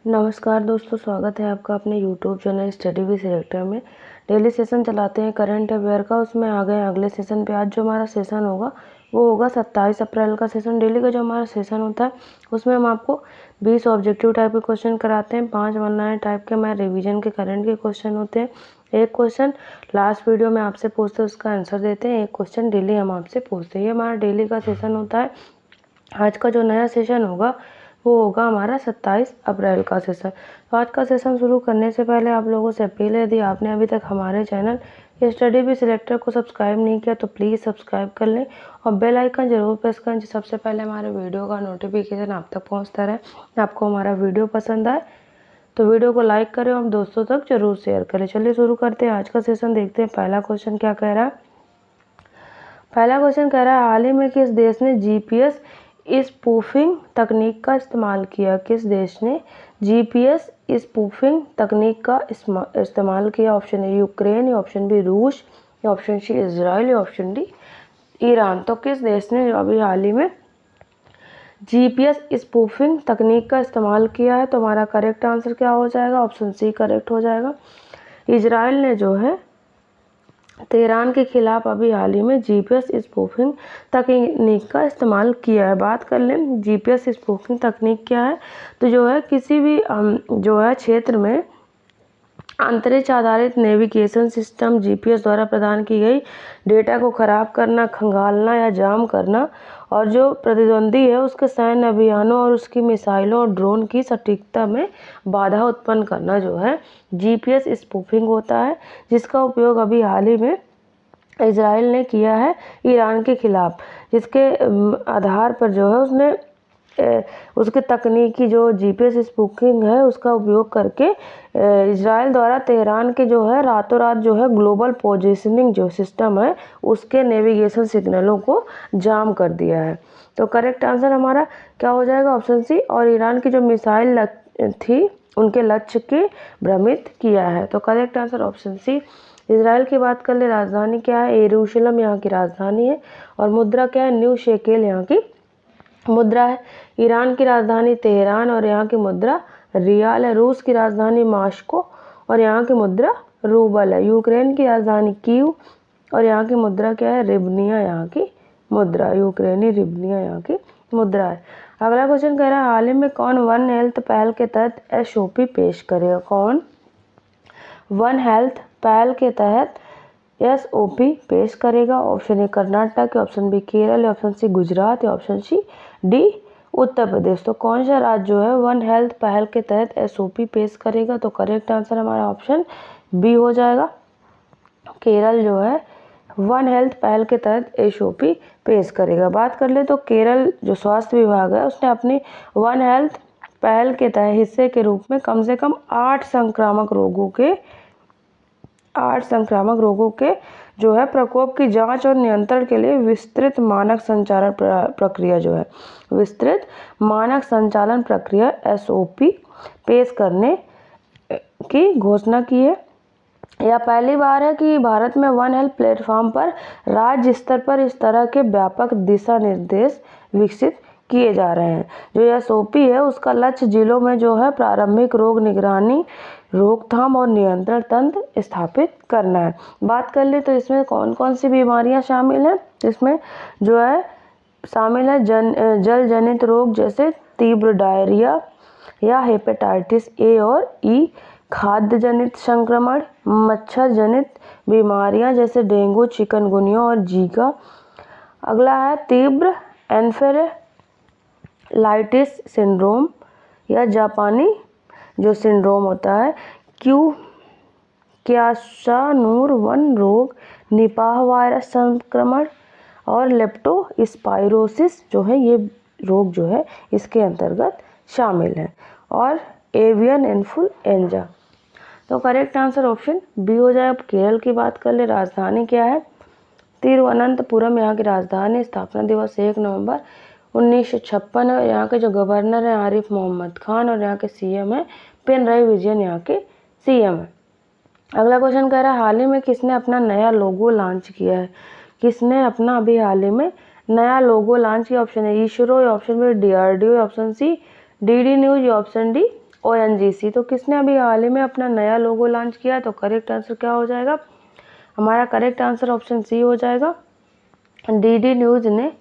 नमस्कार दोस्तों, स्वागत है आपका अपने YouTube channel study with selector में। डेली सेशन चलाते हैं करंट अफेयर का, उसमें आ गए अगले सेशन पे। आज जो हमारा सेशन होगा वो होगा 27 अप्रैल का सेशन। डेली का जो हमारा सेशन होता है उसमें हम आपको 20 ऑब्जेक्टिव टाइप के क्वेश्चन कराते हैं, 5 वन लाइन टाइप के हमारे रिवीजन के करंट के क्वेश्चन होते हैं। एक क्वेश्चन लास्ट वीडियो में आपसे पूछते हैं, उसका आंसर देते हैं। एक क्वेश्चन डेली हम आपसे पूछते हैं। ये हमारा डेली का सेशन होता है। आज का जो नया सेशन होगा वो होगा हमारा 27 अप्रैल का सेशन। तो आज का सेशन शुरू करने से पहले आप लोगों से अपील है, यदि आपने अभी तक हमारे चैनल स्टडी विद सिलेक्टर को सब्सक्राइब नहीं किया तो प्लीज़ सब्सक्राइब कर लें और बेल आइकन जरूर प्रेस करें, सबसे पहले हमारे वीडियो का नोटिफिकेशन आप तक पहुंचता रहे। आपको हमारा वीडियो पसंद आए तो वीडियो को लाइक करें और दोस्तों तक जरूर शेयर करें। चलिए शुरू करते हैं आज का सेशन। देखते हैं पहला क्वेश्चन क्या कह रहा है। पहला क्वेश्चन कह रहा है, हाल ही में किस देश ने जीपीएस स्पूफिंग तकनीक का इस्तेमाल किया? किस देश ने जीपीएस स्पूफिंग तकनीक का इस्तेमाल किया? ऑप्शन ए यूक्रेन, या ऑप्शन बी रूस, या ऑप्शन सी इजराइल, या ऑप्शन डी ईरान। तो किस देश ने अभी हाल ही में जीपीएस स्पूफिंग तकनीक का इस्तेमाल किया है? तो हमारा करेक्ट आंसर क्या हो जाएगा? ऑप्शन सी करेक्ट हो जाएगा। इजराइल ने जो है तेहरान के खिलाफ अभी हाल ही में जीपीएस स्पूफिंग तकनीक का इस्तेमाल किया है। बात कर लें जीपीएस स्पूफिंग तकनीक क्या है, तो जो है किसी भी जो है क्षेत्र में अंतरिक्ष आधारित नेविगेशन सिस्टम जीपीएस द्वारा प्रदान की गई डेटा को खराब करना, खंगालना या जाम करना, और जो प्रतिद्वंदी है उसके सैन्य अभियानों और उसकी मिसाइलों और ड्रोन की सटीकता में बाधा उत्पन्न करना जो है जीपीएस स्पूफिंग होता है, जिसका उपयोग अभी हाल ही में इजराइल ने किया है ईरान के खिलाफ। जिसके आधार पर जो है उसने उसके तकनीकी जो जीपीएस स्पूफिंग है उसका उपयोग करके इजराइल द्वारा तेहरान के जो है रातों रात जो है ग्लोबल पोजीशनिंग जो सिस्टम है उसके नेविगेशन सिग्नलों को जाम कर दिया है। तो करेक्ट आंसर हमारा क्या हो जाएगा? Option C. और ईरान की जो मिसाइल थी उनके लक्ष्य के भ्रमित किया है। तो correct answer option C. Israel की बात कर ले, राजधानी क्या है? यरूशलेम यहाँ की राजधानी है। और मुद्रा क्या है? न्यू शेकेल यहाँ की मुद्रा है। ईरान की राजधानी तेहरान और यहाँ की मुद्रा रियाल है। रूस की राजधानी मास्को और यहाँ की मुद्रा रूबल है। यूक्रेन की राजधानी कीव और यहाँ की मुद्रा क्या है? रिबनिया यहाँ की मुद्रा, यूक्रेनी रिबनिया यहाँ की मुद्रा है। अगला क्वेश्चन कह रहा है, हाल ही में कौन वन हेल्थ पहल के तहत एसओपी पेश करेगा? कौन वन हेल्थ पहल के तहत एसओपी पेश करेगा? Option A Karnataka, option B Kerala, option C Gujarat, या option C D Uttar Pradesh. तो कौन सा राज्य जो है वन हेल्थ पहल के तहत एसओपी पेश करेगा? तो करेक्ट आंसर हमारा ऑप्शन बी हो जाएगा। केरल जो है वन हेल्थ पहल के तहत एसओपी पेश करेगा। बात कर ले तो केरल जो स्वास्थ्य विभाग है उसने अपनी वन हेल्थ पहल के तहत हिस्से के रूप में कम से कम 8 संक्रामक रोगों के जो है प्रकोप की जांच और नियंत्रण के लिए विस्तृत मानक संचालन प्रक्रिया जो है विस्तृत मानक संचालन प्रक्रिया एसओपी पेश करने की घोषणा की है। यह पहली बार है कि भारत में वन हेल्थ प्लेटफॉर्म पर राज्य स्तर पर इस तरह के व्यापक दिशा निर्देश विकसित किए जा रहे हैं। जो एसओपी है उसका लक्ष्य जिलों में जो है प्रारंभिक रोग निगरानी, रोकथाम और नियंत्रण तंत्र स्थापित करना है। बात कर ले तो इसमें कौन कौन सी बीमारियां शामिल हैं? इसमें जो है शामिल है जल जनित रोग जैसे तीव्र डायरिया या हेपेटाइटिस ए और ई, खाद्य जनित संक्रमण, मच्छर जनित बीमारियां जैसे डेंगू, चिकनगुनिया और जीका। अगला है तीव्र एन्फेरेलाइटिस सिंड्रोम या जापानी जो सिंड्रोम होता है, क्यासानूर वन रोग, निपाह वायरस संक्रमण और लेप्टोस्पाइरोसिस जो है ये रोग जो है इसके अंतर्गत शामिल है, और एवियन इन्फ्लुएंजा। तो करेक्ट आंसर ऑप्शन बी हो जाए। अब केरल की बात कर ले, राजधानी क्या है? तिरुवनंतपुरम यहाँ की राजधानी। स्थापना दिवस 1 नवंबर 1956 है। यहाँ के जो गवर्नर हैं आरिफ मोहम्मद खान और यहाँ के सीएम है पिनराई विजयन यहाँ के सीएम है। अगला क्वेश्चन कह रहा है, हाल ही में किसने अपना नया लोगो लॉन्च किया है? किसने अपना अभी हाल ही में नया लोगो लॉन्च किया? ऑप्शन है ISRO, option B DRDO, option C DD News, option D ONGC। तो किसने अभी हाल ही में अपना नया लोगो लॉन्च किया है? तो करेक्ट आंसर क्या हो जाएगा? हमारा करेक्ट आंसर ऑप्शन सी हो जाएगा। DD न्यूज़ ने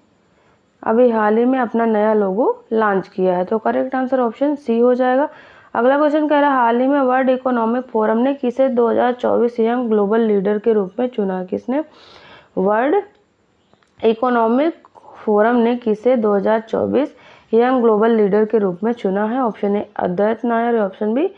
अभी हाल ही में अपना नया लोगो लॉन्च किया है। तो करेक्ट आंसर ऑप्शन सी हो जाएगा। अगला क्वेश्चन कह रहा है हाल ही में वर्ल्ड इकोनॉमिक फोरम ने किसे 2024 यंग ग्लोबल लीडर के रूप में चुना? किसने वर्ल्ड इकोनॉमिक फोरम ने किसे 2024 यंग ग्लोबल लीडर के रूप में चुना है? Option a Advait Nair, option b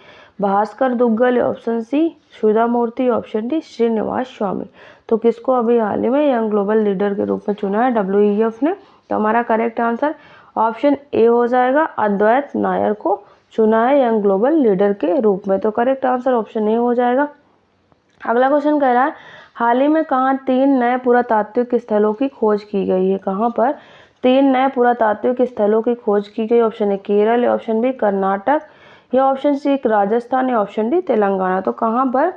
Bhaskar Duggal, option c Sudha Murthy, option d Srinivas Swamy. तो किसको अभी हाल ही में यंग ग्लोबल लीडर के रूप में चुना है WEF ने? तो हमारा करेक्ट आंसर ऑप्शन ए हो जाएगा, अद्वैत नायर को चुना है यंग ग्लोबल लीडर के रूप में। तो करेक्ट आंसर ऑप्शन ए हो जाएगा। अगला क्वेश्चन कह रहा है हाल ही में कहाँ 3 नए पुरातात्विक स्थलों की खोज की गई है? कहाँ पर 3 नए पुरातात्विक स्थलों की खोज की गई? Option A Kerala, option B Karnataka, या ऑप्शन सी राजस्थान, या ऑप्शन डी तेलंगाना। तो कहाँ पर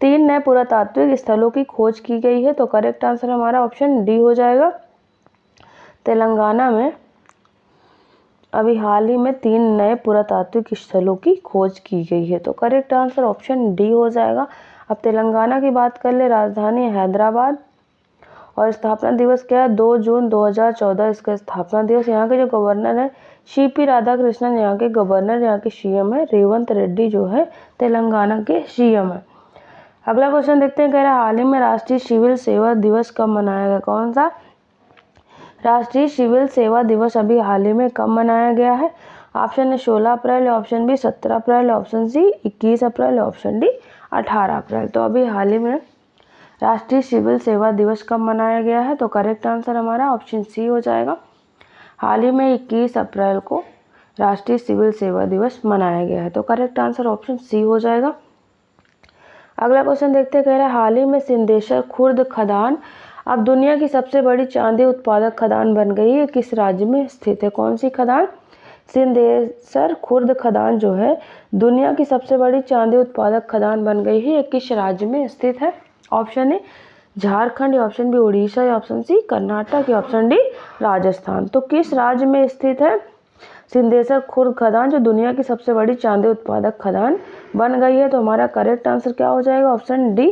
3 नए पुरातात्विक स्थलों की खोज की गई है? तो करेक्ट आंसर हमारा ऑप्शन डी हो जाएगा। तेलंगाना में अभी हाल ही में 3 नए पुरातात्विक स्थलों की खोज की गई है। तो करेक्ट आंसर ऑप्शन डी हो जाएगा। अब तेलंगाना की बात कर ले, राजधानी हैदराबाद और स्थापना दिवस क्या है? 2 जून 2014 इसका स्थापना दिवस। यहाँ के जो गवर्नर है CP राधाकृष्णन, यहाँ के गवर्नर, यहाँ के CM है रेवंत रेड्डी जो है तेलंगाना के CM है। अगला क्वेश्चन देखते हैं, कह रहा है हाल ही में राष्ट्रीय सिविल सेवा दिवस कब मनाया गया? कौन सा राष्ट्रीय सिविल सेवा दिवस अभी हाल ही में कब मनाया गया है? Option A 16 April, option B 17 April, option C 21 April, option D 18 April. तो अभी हाल ही में राष्ट्रीय सिविल सेवा दिवस कब मनाया गया है? तो करेक्ट आंसर हमारा ऑप्शन सी हो जाएगा। हाल ही में 21 अप्रैल को राष्ट्रीय सिविल सेवा दिवस मनाया गया है। तो करेक्ट आंसर ऑप्शन सी हो जाएगा। अगला क्वेश्चन देखते हैं, कह रहा है हाल ही में सिंदेश्वर खुर्द खदान अब दुनिया की सबसे बड़ी चांदी उत्पादक खदान बन गई है। किस राज्य में स्थित है? कौन सी खदान? सिंदेश्वर खुर्द खदान जो है दुनिया की सबसे बड़ी चांदी उत्पादक खदान बन गई है। ये किस राज्य में स्थित है? Option A Jharkhand, option B Orissa, option C Karnataka, option D Rajasthan. तो किस राज्य में स्थित है सिंदेश्वर खुर्द खदान जो दुनिया की सबसे बड़ी चांदी उत्पादक खदान बन गई है? तो हमारा करेक्ट आंसर क्या हो जाएगा? ऑप्शन डी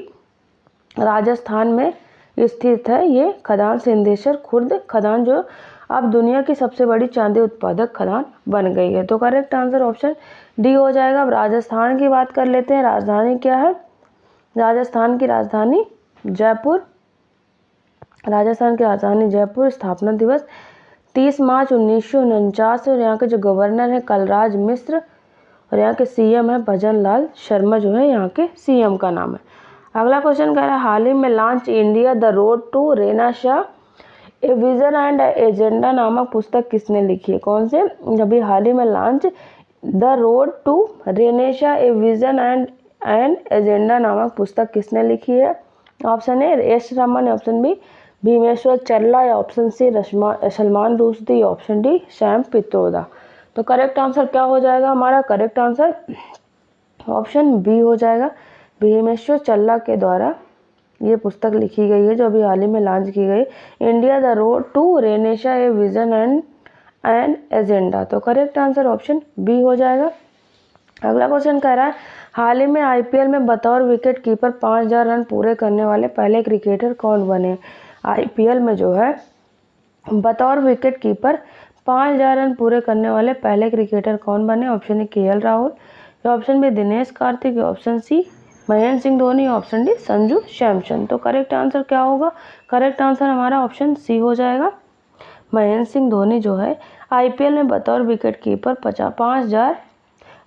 राजस्थान में स्थित है ये खदान, सिंदेश्वर खुर्द खदान जो अब दुनिया की सबसे बड़ी चांदी उत्पादक खदान बन गई है। तो करेक्ट आंसर ऑप्शन डी हो जाएगा। अब राजस्थान की बात कर लेते हैं, राजधानी क्या है? राजस्थान की राजधानी जयपुर। राजस्थान की राजधानी जयपुर। स्थापना दिवस 30 मार्च 1949 और यहाँ के जो गवर्नर है कलराज मिश्र और यहाँ के CM है भजन लाल शर्मा जो है यहाँ के CM का नाम है। अगला क्वेश्चन कह रहा है हाल ही में launch India the road to renaissance a vision and agenda नामक पुस्तक किसने लिखी है? कौन से? अभी हाल ही में launch the road to renaissance a vision and agenda नामक पुस्तक किसने लिखी है? Option A S Raman, option B Bhimeshwar Challa, या option C Salman Rushdie, option D Sam Pitroda. तो करेक्ट आंसर क्या हो जाएगा? हमारा करेक्ट आंसर ऑप्शन बी हो जाएगा। भीमेश्वर चल्ला के द्वारा ये पुस्तक लिखी गई है जो अभी हाल ही में लॉन्च की गई, India the road to renaissance a vision and agenda. तो करेक्ट आंसर ऑप्शन बी हो जाएगा। अगला क्वेश्चन कह रहा है हाल ही में IPL में बतौर विकेट कीपर 5000 रन पूरे करने वाले पहले क्रिकेटर कौन बने? IPL में जो है बतौर विकेट कीपर 5000 रन पूरे करने वाले पहले क्रिकेटर कौन बने? Option A KL Rahul, option B Dinesh Karthik, option C Mahendra Singh Dhoni, option D Sanju Samson. तो करेक्ट आंसर क्या होगा? करेक्ट आंसर हमारा ऑप्शन सी हो जाएगा। महेंद्र सिंह धोनी जो है IPL में बतौर विकेट कीपर 5000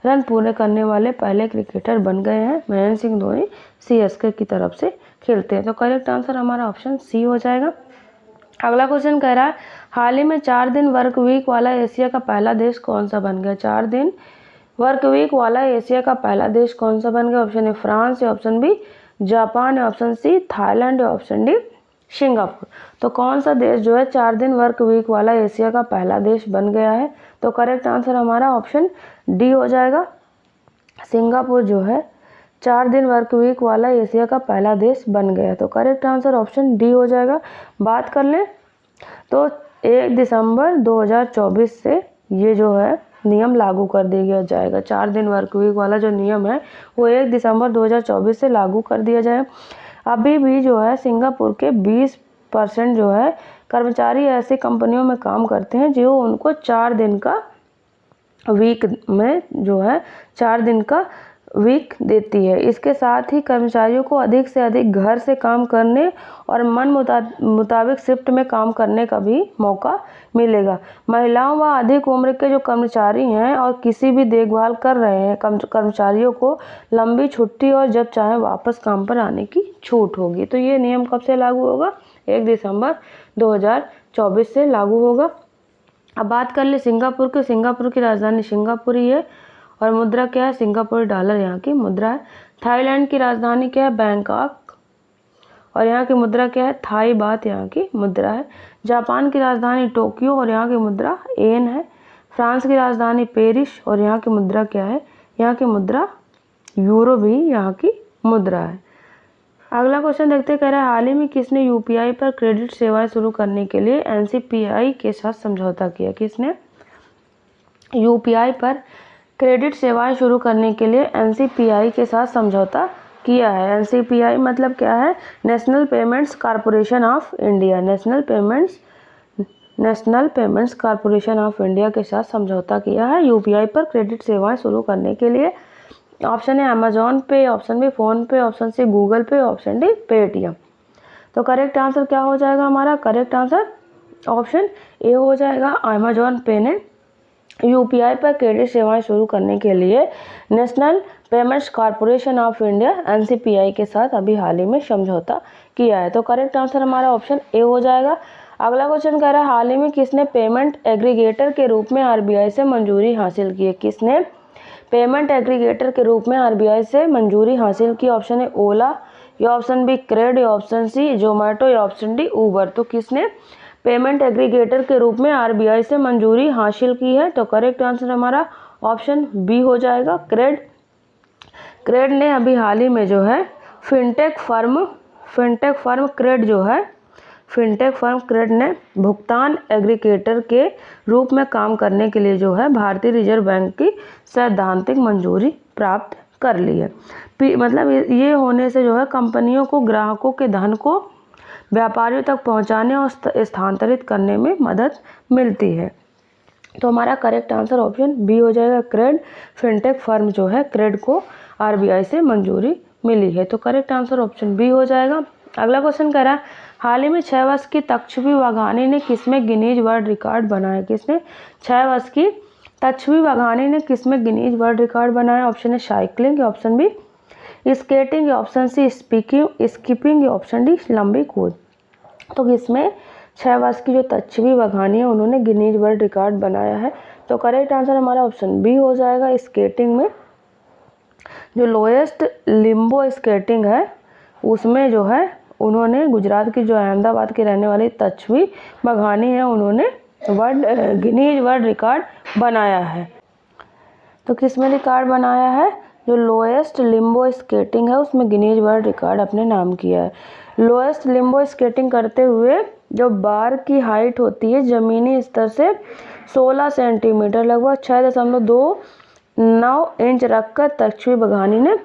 रन पूरे करने वाले पहले क्रिकेटर बन गए हैं। महेंद्र सिंह धोनी CSK की तरफ से खेलते हैं। तो करेक्ट आंसर हमारा ऑप्शन सी हो जाएगा। अगला क्वेश्चन कह रहा है हाल ही में 4 दिन वर्क वीक वाला एशिया का पहला देश कौन सा बन गया? 4 दिन वर्क वीक वाला एशिया का पहला देश कौन सा बन गया? Option A France, option B Japan, option C Thailand, option D Singapore. तो कौन सा देश जो है 4 दिन वर्क वीक वाला एशिया का पहला देश बन गया है? तो करेक्ट आंसर हमारा ऑप्शन डी हो जाएगा। सिंगापुर जो है 4 दिन वर्क वीक वाला एशिया का पहला देश बन गया। तो करेक्ट आंसर ऑप्शन डी हो जाएगा। बात कर लें तो 1 दिसंबर 2024 से ये जो है नियम लागू कर दिया जाएगा। 4 दिन वर्क वीक वाला जो नियम है वो 1 दिसंबर 2024 से लागू कर दिया जाए। अभी भी जो है सिंगापुर के 20% जो है कर्मचारी ऐसी कंपनियों में काम करते हैं जो उनको 4 दिन का वीक में जो है 4 दिन का वीक देती है। इसके साथ ही कर्मचारियों को अधिक से अधिक घर से काम करने और मन मुताबिक शिफ्ट में काम करने का भी मौका मिलेगा। महिलाओं व अधिक उम्र के जो कर्मचारी हैं और किसी भी देखभाल कर रहे हैं कर्मचारियों को लंबी छुट्टी और जब चाहे वापस काम पर आने की छूट होगी। तो ये नियम कब से लागू होगा? 1 दिसंबर 2024 से लागू होगा। अब बात कर ले सिंगापुर की। सिंगापुर की राजधानी सिंगापुर ही है और मुद्रा क्या है? सिंगापुरी डॉलर यहाँ की मुद्रा है। थाईलैंड की राजधानी क्या है? बैंकॉक और यहाँ की मुद्रा क्या है? थाई बात यहाँ की मुद्रा है। जापान की राजधानी टोक्यो और यहाँ की मुद्रा येन है। फ्रांस की राजधानी पेरिस और यहाँ की मुद्रा क्या है? यहाँ की मुद्रा यूरो भी यहाँ की मुद्रा है। अगला क्वेश्चन देखते, कह रहा है हाल ही में किसने यूपीआई पर क्रेडिट सेवाएं शुरू करने के लिए एनसीपीआई के साथ समझौता किया? किसने यूपीआई पर क्रेडिट सेवाएं शुरू करने के लिए एनसीपीआई के साथ समझौता किया है? एनसीपीआई मतलब क्या है? National payments corporation of India. National payments corporation of India के साथ समझौता किया है यूपीआई पर क्रेडिट सेवाएं शुरू करने के लिए। ऑप्शन है अमेजॉन पे, ऑप्शन बी फोन पे, ऑप्शन सी गूगल पे, ऑप्शन डी पेटीएम। तो करेक्ट आंसर क्या हो जाएगा हमारा? करेक्ट आंसर ऑप्शन ए हो जाएगा। अमेजॉन पे ने यूपीआई पर क्रेडिट सेवाएं शुरू करने के लिए national payments corporation of India NCPI के साथ अभी हाल ही में समझौता किया है। तो करेक्ट आंसर हमारा ऑप्शन ए हो जाएगा। अगला क्वेश्चन कह रहा है हाल ही में किसने पेमेंट एग्रीगेटर के रूप में आरबीआई से मंजूरी हासिल की है? किसने पेमेंट एग्रीगेटर के रूप में आरबीआई से मंजूरी हासिल की? ऑप्शन है ओला, या ऑप्शन बी क्रेड, या ऑप्शन सी जोमेटो, या ऑप्शन डी उबर। तो किसने पेमेंट एग्रीगेटर के रूप में आरबीआई से मंजूरी हासिल की है? तो करेक्ट आंसर हमारा ऑप्शन बी हो जाएगा, क्रेड। क्रेड ने अभी हाल ही में जो है फिनटेक फर्म क्रेड ने भुगतान एग्रीगेटर के रूप में काम करने के लिए जो है भारतीय रिजर्व बैंक की सैद्धांतिक मंजूरी प्राप्त कर ली है। मतलब ये होने से जो है कंपनियों को ग्राहकों के धन को व्यापारियों तक पहुंचाने और स्थानांतरित करने में मदद मिलती है। तो हमारा करेक्ट आंसर ऑप्शन बी हो जाएगा, क्रेड। फिनटेक फर्म जो है क्रेड को आरबीआई से मंजूरी मिली है। तो करेक्ट आंसर ऑप्शन बी हो जाएगा। अगला क्वेश्चन कह रहा है हाल ही में 6 वर्ष की तक्षवी वाघानी ने किसमें गिनीज वर्ल्ड रिकॉर्ड बनाया? किसने 6 वर्ष की तक्षवी वाघानी ने किसमें गिनीज वर्ल्ड रिकॉर्ड बनाया? ऑप्शन है साइकिलिंग, या ऑप्शन बी स्केटिंग, या ऑप्शन सी स्कीपिंग, या ऑप्शन डी लंबी कूद। तो किसमें 6 वर्ष की जो तक्षवी वाघानी है उन्होंने गिनीज वर्ल्ड रिकॉर्ड बनाया है? तो करेक्ट आंसर हमारा ऑप्शन बी हो जाएगा, स्केटिंग में। जो लोएस्ट लिम्बो स्केटिंग है उसमें जो है उन्होंने गुजरात की जो अहमदाबाद की रहने वाली तक्षवी वाघानी है उन्होंने गिनीज वर्ल्ड रिकॉर्ड बनाया है। तो किस में रिकॉर्ड बनाया है? जो लोएस्ट लिम्बो स्केटिंग है उसमें गिनीज वर्ल्ड रिकॉर्ड अपने नाम किया है। लोएस्ट लिम्बो स्केटिंग करते हुए जो बार की हाइट होती है जमीनी स्तर से 16 सेंटीमीटर लगभग 6.29 इंच रखकर तक्षवी वाघानी ने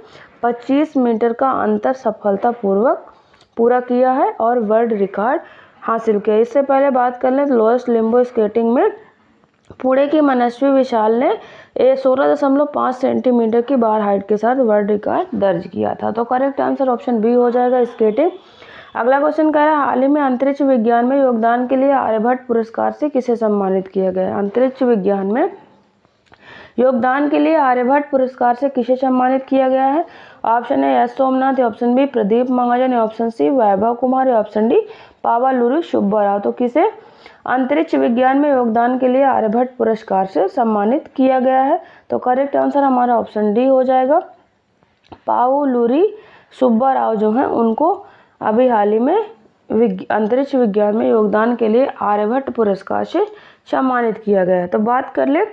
25 मीटर का अंतर सफलतापूर्वक पूरा किया है और वर्ल्ड रिकॉर्ड हासिल किया। इससे पहले बात कर लें तो लोएस्ट लिम्बो स्केटिंग में पुणे की मनस्वी विशाल ने 16.5 सेंटीमीटर की बार हाइट के साथ वर्ल्ड रिकॉर्ड दर्ज किया था। तो करेक्ट आंसर ऑप्शन बी हो जाएगा, स्केटिंग। अगला क्वेश्चन कह रहा है हाल ही में अंतरिक्ष विज्ञान में योगदान के लिए आर्यभट्ट पुरस्कार से किसे सम्मानित किया गया? अंतरिक्ष विज्ञान में योगदान के लिए आर्यभट्ट पुरस्कार से किसे सम्मानित किया गया है? ऑप्शन है S Somanath, option b Pradeep Mahajan, option c Vaibhav Kumar, option d Pavaluru Subbarao. तो किसे अंतरिक्ष विज्ञान में योगदान के लिए आर्यभट्ट पुरस्कार से सम्मानित किया गया है? तो करेक्ट आंसर हमारा ऑप्शन डी हो जाएगा, पावालुरु सुब्बाराव जो हैं उनको अभी हाल ही में अंतरिक्ष विज्ञान में योगदान के लिए आर्यभट्ट पुरस्कार से सम्मानित किया गया है। तो बात कर ले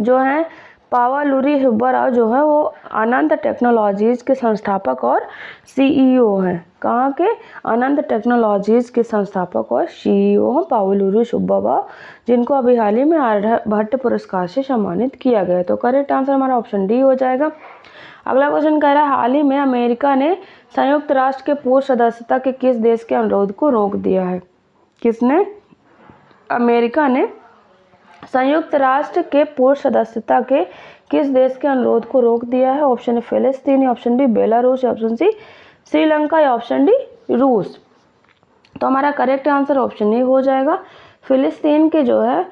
जो है पावालुरी सुब्बाराव जो है वो अनंत टेक्नोलॉजीज़ के संस्थापक और सीईओ हैं। कहाँ के? अनंत टेक्नोलॉजीज़ के संस्थापक और सीईओ हैं पावालुरी सुब्बाराव, जिनको अभी हाल ही में आर्यभट्ट पुरस्कार से सम्मानित किया गया। तो करेक्ट आंसर हमारा ऑप्शन डी हो जाएगा। अगला क्वेश्चन कह रहा है हाल ही में अमेरिका ने संयुक्त राष्ट्र के पूर्व सदस्यता के किस देश के अनुरोध को रोक दिया है? किसने? अमेरिका ने संयुक्त राष्ट्र के पूर्व सदस्यता के किस देश के अनुरोध को रोक दिया है? ऑप्शन ए फिलिस्तीन, option B Belarus, option C Sri Lanka, या ऑप्शन डी रूस। तो हमारा करेक्ट आंसर ऑप्शन ए हो जाएगा। फिलिस्तीन के जो है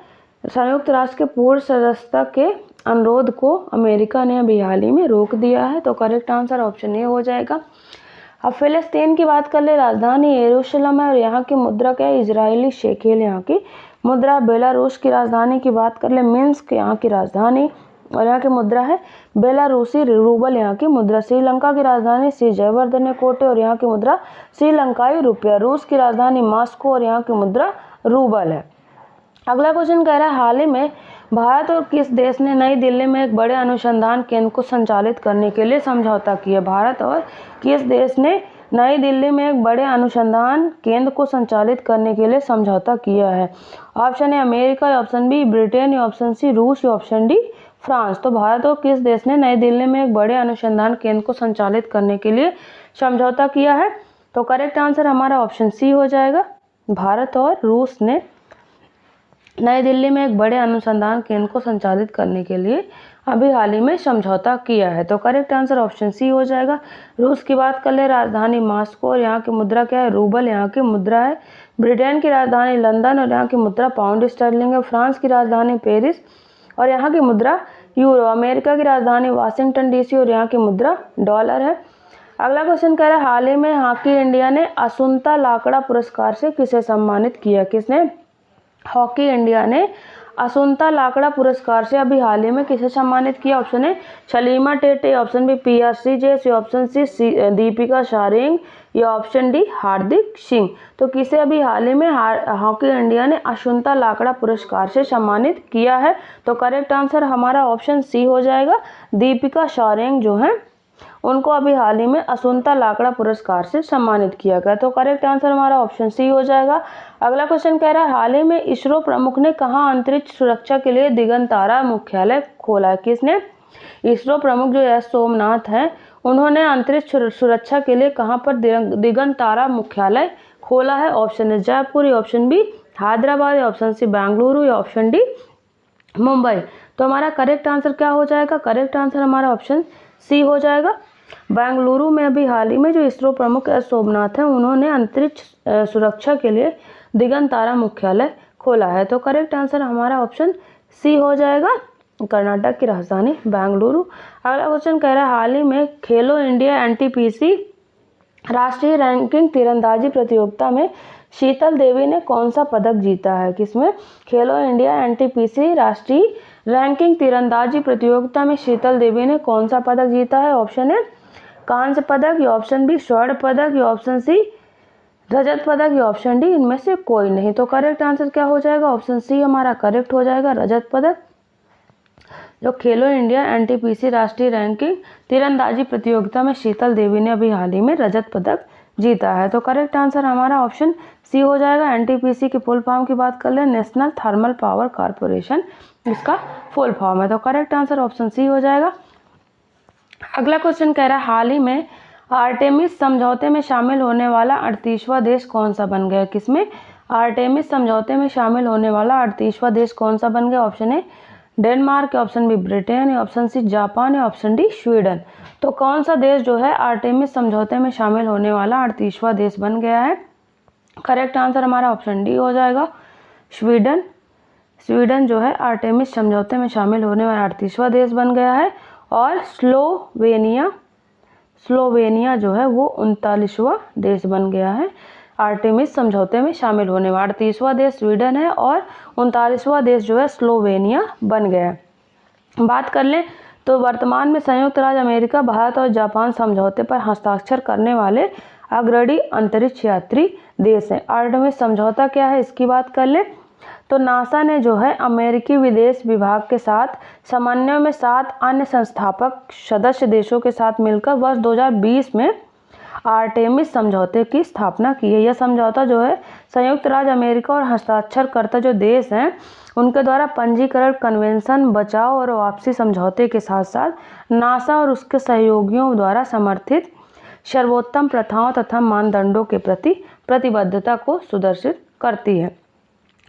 संयुक्त राष्ट्र के पूर्व सदस्यता के अनुरोध को अमेरिका ने अभी हाल ही में रोक दिया है। तो करेक्ट आंसर ऑप्शन ए हो जाएगा। अब फिलिस्तीन की बात कर ले, राजधानी यरूशलेम है और यहाँ की मुद्रा क्या है? इजरायली शेकेल यहाँ की मुद्रा। बेलारूस की राजधानी की बात कर ले, मिन्स्क यहाँ की राजधानी और यहाँ की मुद्रा है बेलारूसी रूबल यहाँ की मुद्रा। श्रीलंका की राजधानी श्री जयवर्धने कोटे और यहाँ की मुद्रा श्रीलंकाई रुपया। रूस की राजधानी मॉस्को और यहाँ की मुद्रा रूबल है। अगला क्वेश्चन कह रहा है हाल ही में भारत और किस देश ने नई दिल्ली में एक बड़े अनुसंधान केंद्र को संचालित करने के लिए समझौता किया? भारत और किस देश ने नई दिल्ली में एक बड़े अनुसंधान केंद्र को संचालित करने के लिए समझौता किया है? Option A America, option B Britain, option C रूस, ऑप्शन डी फ्रांस। तो भारत और किस देश ने नई दिल्ली में एक बड़े अनुसंधान केंद्र को संचालित करने के लिए समझौता किया है? तो करेक्ट आंसर हमारा ऑप्शन सी हो जाएगा। भारत और रूस ने नई दिल्ली में एक बड़े अनुसंधान केंद्र को संचालित करने के लिए अभी हाल ही में समझौता किया है। तो करेक्ट आंसर ऑप्शन सी हो जाएगा। रूस की बात कर ले, राजधानी मॉस्को और यहाँ की मुद्रा क्या है? रूबल यहाँ की मुद्रा है। ब्रिटेन की राजधानी लंदन और यहाँ की मुद्रा पाउंड स्टर्लिंग है। फ्रांस की राजधानी पेरिस और यहाँ की मुद्रा यूरो। अमेरिका की राजधानी वाशिंगटन डीसी और यहाँ की मुद्रा डॉलर है। अगला क्वेश्चन कह रहा है हाल ही में हॉकी इंडिया ने असुंता लाकड़ा पुरस्कार से किसे सम्मानित किया? किसने? हॉकी इंडिया ने असुंता लाकड़ा पुरस्कार से अभी हाल ही में किसे सम्मानित किया? Option a Salima Tete, option b PR जेस, ऑप्शन सी दीपिका शारिंग, या ऑप्शन डी हार्दिक सिंह। तो किसे अभी हाल ही में हॉकी इंडिया ने असुंता लाकड़ा पुरस्कार से सम्मानित किया है? तो करेक्ट आंसर हमारा ऑप्शन सी हो जाएगा। दीपिका शारिंग जो है उनको अभी हाल ही में असुंता लाकड़ा पुरस्कार से सम्मानित किया गया। तो करेक्ट आंसर हमारा ऑप्शन सी हो जाएगा। अगला क्वेश्चन कह रहा है हाल ही में इसरो प्रमुख ने कहाँ अंतरिक्ष सुरक्षा के लिए दिगंतरा मुख्यालय खोला है? किसने? इसरो प्रमुख जो एस सोमनाथ हैं उन्होंने अंतरिक्ष सुरक्षा के लिए कहाँ पर दिगंतरा मुख्यालय खोला है? Option A Jaipur, option B Hyderabad, option C Bengaluru, या ऑप्शन डी मुंबई। तो हमारा करेक्ट आंसर क्या हो जाएगा? करेक्ट आंसर हमारा ऑप्शन सी हो जाएगा। बेंगलुरु में अभी हाल ही में जो इसरो प्रमुख एस सोमनाथ हैं उन्होंने अंतरिक्ष सुरक्षा के लिए दिगंतरा मुख्यालय खोला है। तो करेक्ट आंसर हमारा ऑप्शन सी हो जाएगा, कर्नाटक की राजधानी बेंगलुरु। अगला क्वेश्चन कह रहा है हाल ही में खेलो इंडिया एनटीपीसी राष्ट्रीय रैंकिंग तीरंदाजी प्रतियोगिता में शीतल देवी ने कौन सा पदक जीता है? किसमें? खेलो इंडिया एनटीपीसी राष्ट्रीय रैंकिंग तीरंदाजी प्रतियोगिता में शीतल देवी ने कौन सा पदक जीता है? ऑप्शन ए कांस्य पदक, या ऑप्शन बी स्वर्ण पदक, या ऑप्शन सी रजत पदक, या ऑप्शन डी इनमें से कोई नहीं। तो करेक्ट आंसर क्या हो जाएगा? ऑप्शन सी हमारा करेक्ट हो जाएगा, रजत पदक। जो खेलो इंडिया एनटीपीसी राष्ट्रीय रैंकिंग तीरंदाजी प्रतियोगिता में शीतल देवी ने अभी हाल ही में रजत पदक जीता है। तो करेक्ट आंसर हमारा ऑप्शन सी हो जाएगा। एनटीपीसी की फुल फॉर्म की बात कर ले, नेशनल थर्मल पावर कॉरपोरेशन इसका फुल फॉर्म है। तो करेक्ट आंसर ऑप्शन सी हो जाएगा। अगला क्वेश्चन कह रहा है हाल ही में आर्टेमिस समझौते में शामिल होने वाला 38वां देश कौन सा बन गया? किसमें? आर्टेमिस समझौते में शामिल होने वाला 38वां देश कौन सा बन गया? Option A Denmark, option B Britain, option C Japan, option D Sweden. तो कौन सा देश जो है आर्टेमिस समझौते में शामिल होने वाला 38वां देश बन गया है? करेक्ट आंसर हमारा ऑप्शन डी हो जाएगा, स्वीडन। स्वीडन जो है आर्टेमिस समझौते में शामिल होने वाला 38वां देश बन गया है। और स्लोवेनिया जो है वो 39वां देश बन गया है। आर्टेमिस समझौते में शामिल होने वाला 38वां देश स्वीडन है और 39वां देश जो है स्लोवेनिया बन गया है। बात कर लें तो वर्तमान में संयुक्त राज्य अमेरिका, भारत और जापान समझौते पर हस्ताक्षर करने वाले अग्रणी अंतरिक्ष यात्री देश हैं। आर्टेमिस समझौता क्या है इसकी बात कर लें तो नासा ने जो है अमेरिकी विदेश विभाग के साथ समन्वय में 7 अन्य संस्थापक सदस्य देशों के साथ मिलकर वर्ष 2020 में आर्टेमिस समझौते की स्थापना की है। यह समझौता जो है संयुक्त राज्य अमेरिका और हस्ताक्षरकर्ता जो देश हैं उनके द्वारा पंजीकरण कन्वेंशन, बचाव और वापसी समझौते के साथ साथ नासा और उसके सहयोगियों द्वारा समर्थित सर्वोत्तम प्रथाओं तथा मानदंडों के प्रति प्रतिबद्धता को सुदर्शित करती है।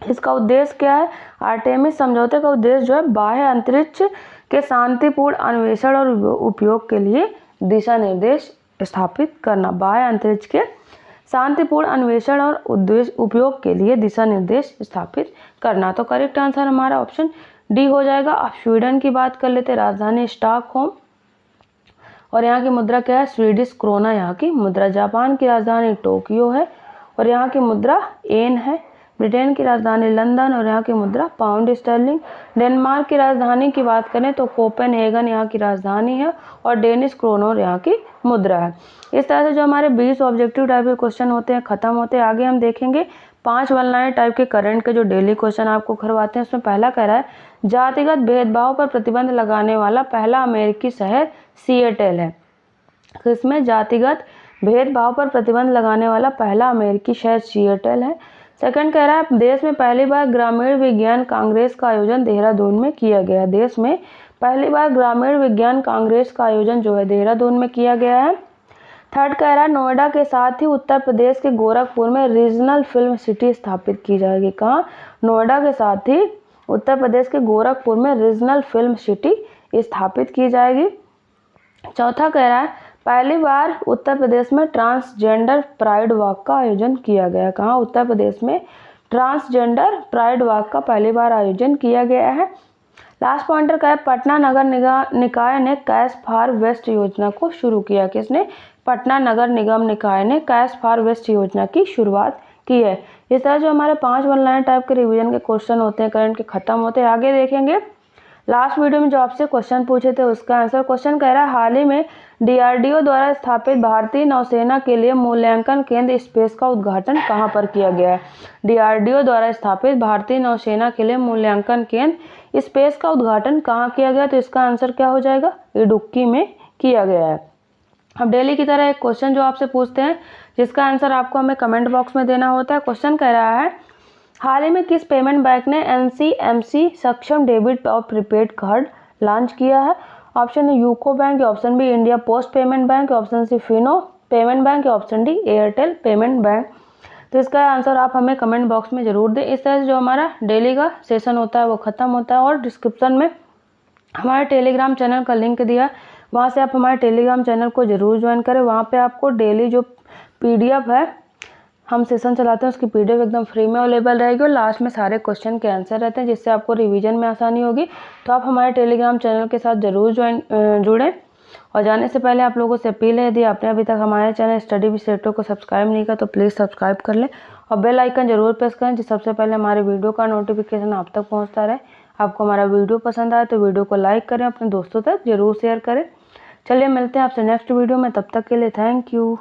इसका उद्देश्य क्या है? आर्टेमिस समझौते का उद्देश्य जो है बाह्य अंतरिक्ष के शांतिपूर्ण अन्वेषण और उपयोग के लिए दिशा निर्देश स्थापित करना। बाह्य अंतरिक्ष के शांतिपूर्ण अन्वेषण और उपयोग के लिए दिशा निर्देश स्थापित करना। तो करेक्ट आंसर हमारा ऑप्शन डी हो जाएगा। अब स्वीडन की बात कर लेते हैं। राजधानी स्टॉकहोम और यहाँ की मुद्रा क्या है? स्वीडिश क्रोना यहाँ की मुद्रा। जापान की राजधानी टोक्यो है और यहाँ की मुद्रा येन है। ब्रिटेन की राजधानी लंदन और यहाँ की मुद्रा पाउंड स्टर्लिंग। डेनमार्क की राजधानी की बात करें तो कोपेनहेगन यहाँ की राजधानी है और डेनिश क्रोनर यहाँ की मुद्रा है। इस तरह से जो हमारे 20 ऑब्जेक्टिव टाइप के क्वेश्चन होते हैं खत्म होते हैं। आगे हम देखेंगे 5 वन लाइन टाइप के करंट के जो डेली क्वेश्चन आपको करवाते हैं। उसमें पहला कह रहा है जातिगत भेदभाव पर प्रतिबंध लगाने वाला पहला अमेरिकी शहर सिएटल है। तो इसमें जातिगत भेदभाव पर प्रतिबंध लगाने वाला पहला अमेरिकी शहर सिएटल है। सेकंड कह रहा है देश में पहली बार ग्रामीण विज्ञान कांग्रेस का आयोजन देहरादून में किया गया। देश में पहली बार ग्रामीण विज्ञान कांग्रेस का आयोजन जो है देहरादून में किया गया है। थर्ड कह रहा है नोएडा के साथ ही उत्तर प्रदेश के गोरखपुर में रीजनल फिल्म सिटी स्थापित की जाएगी। कहाँ? नोएडा के साथ ही उत्तर प्रदेश के गोरखपुर में रीजनल फिल्म सिटी स्थापित की जाएगी। चौथा कह रहा है पहली बार उत्तर प्रदेश में ट्रांसजेंडर प्राइड वॉक का आयोजन किया गया। कहाँ? उत्तर प्रदेश में ट्रांसजेंडर प्राइड वॉक का पहली बार आयोजन किया गया है। लास्ट पॉइंटर का है पटना नगर निकाय ने कैश फॉर वेस्ट योजना को शुरू किया। किसने? पटना नगर निगम निकाय ने कैश फॉर वेस्ट योजना की शुरुआत की है। इस तरह जो हमारे 5 वन लाइन टाइप के रिवीजन के क्वेश्चन होते हैं करंट के खत्म होते हैं। आगे देखेंगे लास्ट वीडियो में जो आपसे क्वेश्चन पूछे थे उसका आंसर। क्वेश्चन कह रहा है हाल ही में डीआरडीओ द्वारा स्थापित भारतीय नौसेना के लिए मूल्यांकन केंद्र स्पेस का उद्घाटन कहां पर किया गया है? डीआरडीओ द्वारा स्थापित भारतीय नौसेना के लिए मूल्यांकन केंद्र स्पेस का उद्घाटन कहां किया गया? तो इसका आंसर क्या हो जाएगा? इडुक्की में किया गया है। अब डेली की तरह एक क्वेश्चन जो आपसे पूछते हैं जिसका आंसर आपको हमें कमेंट बॉक्स में देना होता है। क्वेश्चन कह रहा है हाल ही में किस पेमेंट बैंक ने एनसीएमसी सक्षम डेबिट और प्रीपेड कार्ड लॉन्च किया है? Option A UCO bank, option B India post payment bank, option C Fino payment bank, option D Airtel payment bank. तो इसका आंसर आप हमें कमेंट बॉक्स में जरूर दें। इस तरह से जो हमारा डेली का सेशन होता है वो खत्म होता है और डिस्क्रिप्शन में हमारे टेलीग्राम चैनल का लिंक दिया है, वहाँ से आप हमारे टेलीग्राम चैनल को जरूर ज्वाइन करें। वहाँ पे आपको डेली जो पीडीएफ है हम सेशन चलाते हैं उसकी पीडीएफ एकदम फ्री में अवेलेबल रहेगी और लास्ट में सारे क्वेश्चन के आंसर रहते हैं जिससे आपको रिवीजन में आसानी होगी। तो आप हमारे टेलीग्राम चैनल के साथ जरूर जुड़ें। और जाने से पहले आप लोगों से अपील है यदि आपने अभी तक हमारे चैनल स्टडी विद सेक्टर को सब्सक्राइब नहीं किया तो प्लीज़ सब्सक्राइब कर लें और बेल आइकन जरूर प्रेस करें जिससे सबसे पहले हमारे वीडियो का नोटिफिकेशन आप तक पहुँचता रहे। आपको हमारा वीडियो पसंद आए तो वीडियो को लाइक करें, अपने दोस्तों तक जरूर शेयर करें। चलिए मिलते हैं आपसे नेक्स्ट वीडियो में, तब तक के लिए थैंक यू।